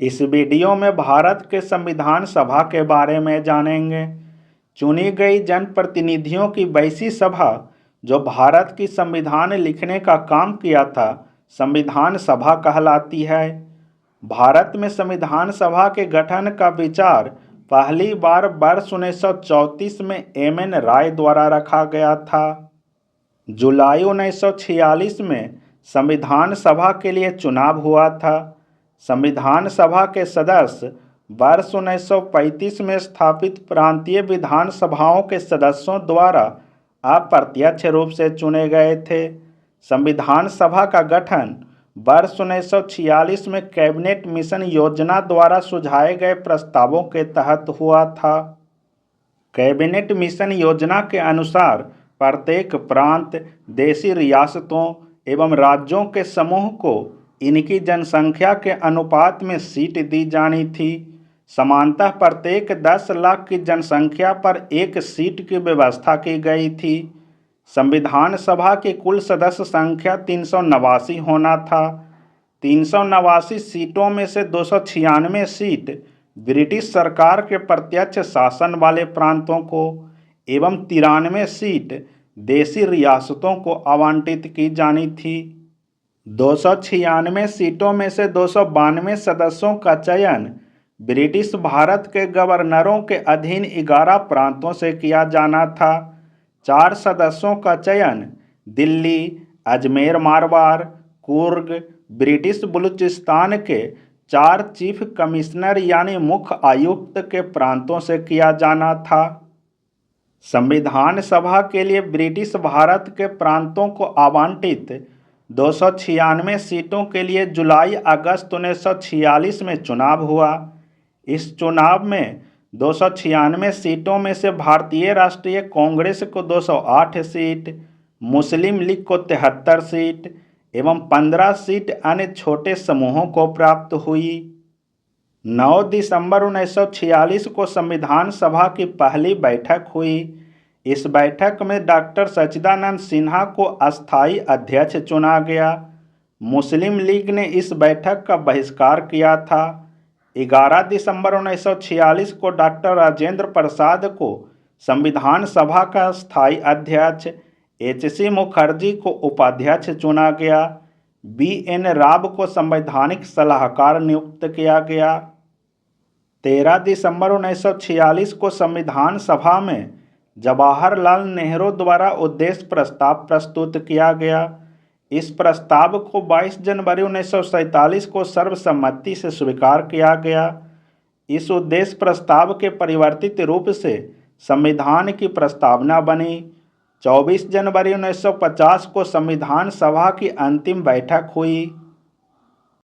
इस वीडियो में भारत के संविधान सभा के बारे में जानेंगे। चुनी गई जनप्रतिनिधियों की वैसी सभा जो भारत की संविधान लिखने का काम किया था, संविधान सभा कहलाती है। भारत में संविधान सभा के गठन का विचार पहली बार वर्ष 1934 में एम.एन. राय द्वारा रखा गया था। जुलाई 1946 में संविधान सभा के लिए चुनाव हुआ था। संविधान सभा के सदस्य वर्ष 1935 में स्थापित प्रांतीय विधानसभाओं के सदस्यों द्वारा अप्रत्यक्ष रूप से चुने गए थे। संविधान सभा का गठन वर्ष 1946 में कैबिनेट मिशन योजना द्वारा सुझाए गए प्रस्तावों के तहत हुआ था। कैबिनेट मिशन योजना के अनुसार प्रत्येक प्रांत, देशी रियासतों एवं राज्यों के समूह को इनकी जनसंख्या के अनुपात में सीट दी जानी थी। समानतः प्रत्येक 10 लाख की जनसंख्या पर एक सीट की व्यवस्था की गई थी। संविधान सभा की कुल सदस्य संख्या 389 होना था। 389 सीटों में से 296 सीट ब्रिटिश सरकार के प्रत्यक्ष शासन वाले प्रांतों को एवं 93 सीट देशी रियासतों को आवंटित की जानी थी। 296 सीटों में से 292 सदस्यों का चयन ब्रिटिश भारत के गवर्नरों के अधीन 11 प्रांतों से किया जाना था। 4 सदस्यों का चयन दिल्ली, अजमेर मारवाड़, कुर्ग, ब्रिटिश बलूचिस्तान के 4 चीफ कमिश्नर यानी मुख्य आयुक्त के प्रांतों से किया जाना था। संविधान सभा के लिए ब्रिटिश भारत के प्रांतों को आवंटित 296 सीटों के लिए जुलाई-अगस्त 1946 में चुनाव हुआ। इस चुनाव में 296 सीटों में से भारतीय राष्ट्रीय कांग्रेस को 208 सीट, मुस्लिम लीग को 73 सीट एवं 15 सीट अन्य छोटे समूहों को प्राप्त हुई। 9 दिसंबर 1946 को संविधान सभा की पहली बैठक हुई। इस बैठक में डॉक्टर सच्चिदानंद सिन्हा को अस्थायी अध्यक्ष चुना गया। मुस्लिम लीग ने इस बैठक का बहिष्कार किया था। 11 दिसंबर 1946 को डॉक्टर राजेंद्र प्रसाद को संविधान सभा का स्थायी अध्यक्ष, H.C. मुखर्जी को उपाध्यक्ष चुना गया। B.N. राव को संवैधानिक सलाहकार नियुक्त किया गया। 13 दिसंबर 1946 को संविधान सभा में जवाहरलाल नेहरू द्वारा उद्देश्य प्रस्ताव प्रस्तुत किया गया। इस प्रस्ताव को 22 जनवरी 1947 को सर्वसम्मति से स्वीकार किया गया। इस उद्देश्य प्रस्ताव के परिवर्तित रूप से संविधान की प्रस्तावना बनी। 24 जनवरी 1950 को संविधान सभा की अंतिम बैठक हुई।